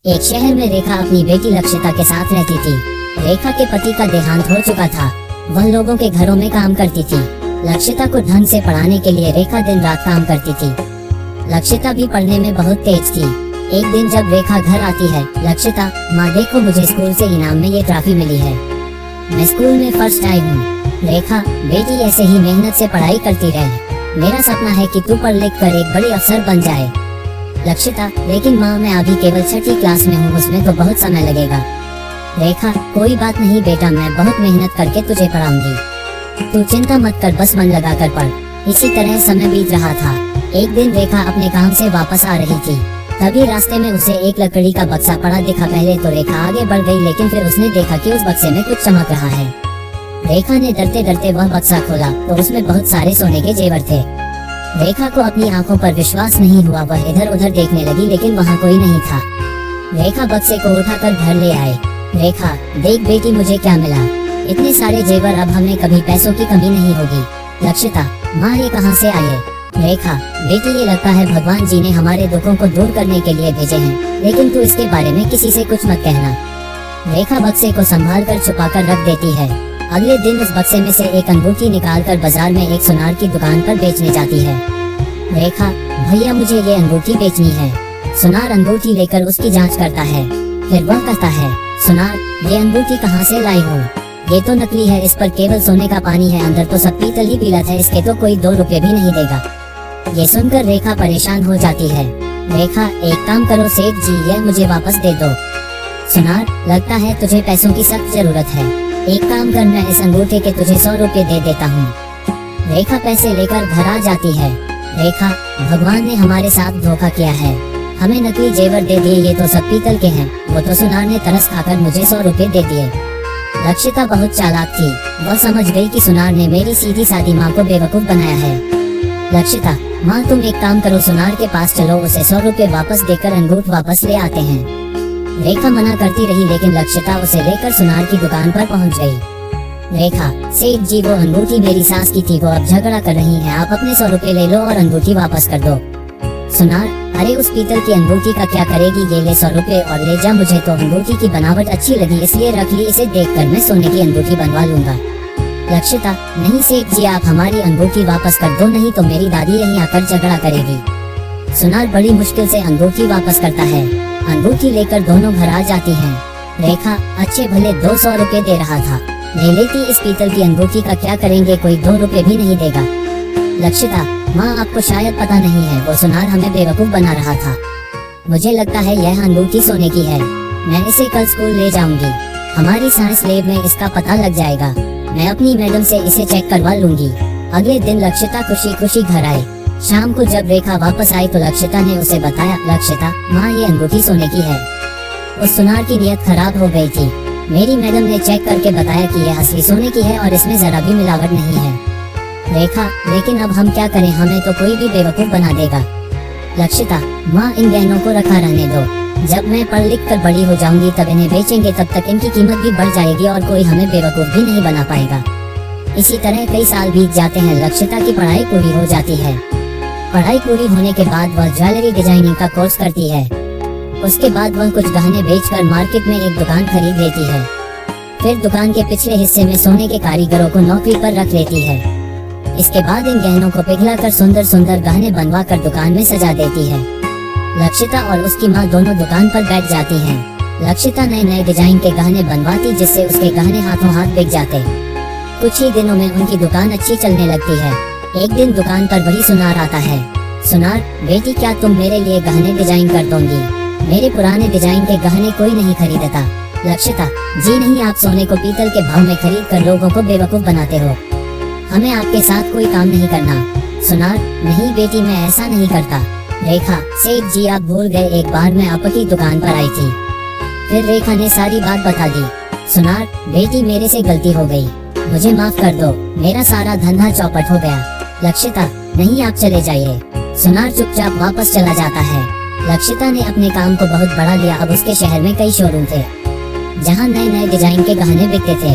एक शहर में रेखा अपनी बेटी लक्षिता के साथ रहती थी। रेखा के पति का देहांत हो चुका था। वह लोगों के घरों में काम करती थी। लक्षिता को ढंग से पढ़ाने के लिए रेखा दिन रात काम करती थी। लक्षिता भी पढ़ने में बहुत तेज थी। एक दिन जब रेखा घर आती है, लक्षिता, माँ देखो मुझे स्कूल से इनाम में ये ट्रॉफी मिली है, मैं स्कूल में फर्स्ट आई हूँ। रेखा, बेटी ऐसे ही मेहनत से पढ़ाई करती रहे, मेरा सपना है कि तू पढ़ लिख कर एक बड़ी अफसर बन जाए। लक्षिता, लेकिन माँ मैं अभी केवल 6ठी क्लास में हूँ, उसमें तो बहुत समय लगेगा। रेखा, कोई बात नहीं बेटा, मैं बहुत मेहनत करके तुझे पढ़ाऊंगी, तू चिंता मत कर, बस मन लगा कर पढ़। इसी तरह समय बीत रहा था। एक दिन रेखा अपने काम से वापस आ रही थी, तभी रास्ते में उसे एक लकड़ी का बक्सा पड़ा दिखा। पहले तो रेखा आगे बढ़ गई, लेकिन फिर उसने देखा कि उस बक्से में कुछ चमक रहा है। रेखा ने डरते डरते वह बक्सा खोला तो उसमें बहुत सारे सोने के जेवर थे। रेखा को अपनी आंखों पर विश्वास नहीं हुआ। वह इधर उधर देखने लगी, लेकिन वहाँ कोई नहीं था। रेखा बक्से को उठाकर घर ले आए। रेखा, देख बेटी मुझे क्या मिला, इतने सारे जेवर, अब हमें कभी पैसों की कमी नहीं होगी। लक्षिता, माँ ये कहाँ से आए? रेखा, बेटी ये लगता है भगवान जी ने हमारे दुखों को दूर करने के लिए भेजे हैं, लेकिन तू इसके बारे में किसी से कुछ मत कहना। रेखा बक्से को संभाल कर छुपा कर रख देती है। अगले दिन उस बक्से में से एक अंगूठी निकालकर बाजार में एक सुनार की दुकान पर बेचने जाती है। रेखा, भैया मुझे ये अंगूठी बेचनी है। सुनार अंगूठी लेकर उसकी जांच करता है। फिर वह कहता है, सुनार, ये अंगूठी कहाँ से लाई हो? ये तो नकली है, इस पर केवल सोने का पानी है, अंदर तो सब पीतल ही पीला था, इसके तो कोई 2 रुपए भी नहीं देगा। ये सुनकर रेखा परेशान हो जाती है। रेखा, एक काम करो सेठ जी, यह मुझे वापस दे दो। सुनार, लगता है तुझे पैसों की सख्त जरूरत है, एक काम कर, मैं इस अंगूठे के तुझे 100 रुपए दे देता हूँ। रेखा पैसे लेकर घर आ जाती है। रेखा, भगवान ने हमारे साथ धोखा किया है, हमें नकली जेवर दे दिए, ये तो सब पीतल के हैं। वो तो सुनार ने तरस खाकर मुझे 100 रुपए दे दिए। लक्षिता बहुत चालाक थी, वह समझ गई कि सुनार ने मेरी सीधी सादी माँ को बेवकूफ बनाया है। लक्षिता, माँ तुम एक काम करो, सुनार के पास चलो, उसे 100 रुपए वापस देकर अंगूठ वापस ले आते हैं। रेखा मना करती रही, लेकिन लक्षिता उसे लेकर सुनार की दुकान पर पहुँच गई। रेखा, सेठ जी वो अंगूठी मेरी सास की थी, वो अब झगड़ा कर रही है, आप अपने 100 रुपए ले लो और अंगूठी वापस कर दो। सुनार, अरे उस पीतल की अंगूठी का क्या करेगी, ये ले 100 रुपए और ले जा, मुझे तो अंगूठी की बनावट अच्छी लगी इसलिए रख ली, इसे देखकर मैं सोने की अंगूठी बनवा लूंगा। लक्षिता, नहीं सेठ जी, आप हमारी अंगूठी वापस कर दो, नहीं तो मेरी दादी यहीं आकर झगड़ा करेगी। सुनार बड़ी मुश्किल से अंगूठी वापस करता है। अंगूठी लेकर दोनों घर आ जाती हैं। रेखा अच्छे भले 200 रुपए दे रहा था, ले लेती, इस पीतल की अंगूठी का क्या करेंगे, कोई 2 रुपए भी नहीं देगा। लक्षिता, माँ आपको शायद पता नहीं है, वो सुनार हमें बेवकूफ बना रहा था, मुझे लगता है यह अंगूठी सोने की है, मैं इसे कल स्कूल ले जाऊंगी, हमारी साइंस लैब में इसका पता लग जाएगा, मैं अपनी मैडम से इसे चेक करवा लूंगी। अगले दिन लक्षिता खुशी खुशी घर आई। शाम को जब रेखा वापस आई तो लक्षिता ने उसे बताया, लक्षिता, माँ ये अंगूठी सोने की है, उस सुनार की नियत खराब हो गई थी, मेरी मैडम ने चेक करके बताया कि यह असली सोने की है और इसमें जरा भी मिलावट नहीं है। रेखा, लेकिन अब हम क्या करें, हमें तो कोई भी बेवकूफ बना देगा। लक्षिता, माँ इन गहनों को रखा रहने दो, जब मैं पढ़ लिख कर बड़ी हो जाऊंगी तब इन्हें बेचेंगे, तब तक इनकी कीमत भी बढ़ जाएगी और कोई हमें बेवकूफ भी नहीं बना पाएगा। इसी तरह कई साल बीत जाते हैं। लक्षिता की पढ़ाई पूरी हो जाती है। पढ़ाई पूरी होने के बाद वह ज्वेलरी डिजाइनिंग का कोर्स करती है। उसके बाद वह कुछ गहने बेचकर मार्केट में एक दुकान खरीद लेती है। फिर दुकान के पिछले हिस्से में सोने के कारीगरों को नौकरी पर रख लेती है। इसके बाद इन गहनों को पिघलाकर सुंदर सुंदर गहने बनवा कर दुकान में सजा देती है। लक्षिता और उसकी माँ दोनों दुकान पर बैठ जाती हैं। लक्षिता नए नए डिजाइन के गहने बनवाती, जिससे उसके गहने हाथों हाथ बिक जाते। कुछ ही दिनों में उनकी दुकान अच्छी चलने लगती है। एक दिन दुकान पर वही सुनार आता है। सुनार, बेटी क्या तुम मेरे लिए गहने डिजाइन कर दोगी? मेरे पुराने डिजाइन के गहने कोई नहीं खरीदता। लक्षिता, जी नहीं, आप सोने को पीतल के भाव में खरीद कर लोगों को बेवकूफ बनाते हो, हमें आपके साथ कोई काम नहीं करना। सुनार, नहीं बेटी, मैं ऐसा नहीं करता। रेखा, सेठ जी आप भूल गए, एक बार मैं आपकी दुकान पर आई थी। फिर रेखा ने सारी बात बता दी। सुनार, बेटी मेरे से गलती हो गई, मुझे माफ कर दो, मेरा सारा धंधा चौपट हो गया। लक्षिता, नहीं आप चले जाइए। सुनार चुपचाप वापस चला जाता है। लक्षिता ने अपने काम को बहुत बढ़ा लिया। अब उसके शहर में कई शोरूम थे, जहाँ नए नए डिजाइन के गहने बिकते थे।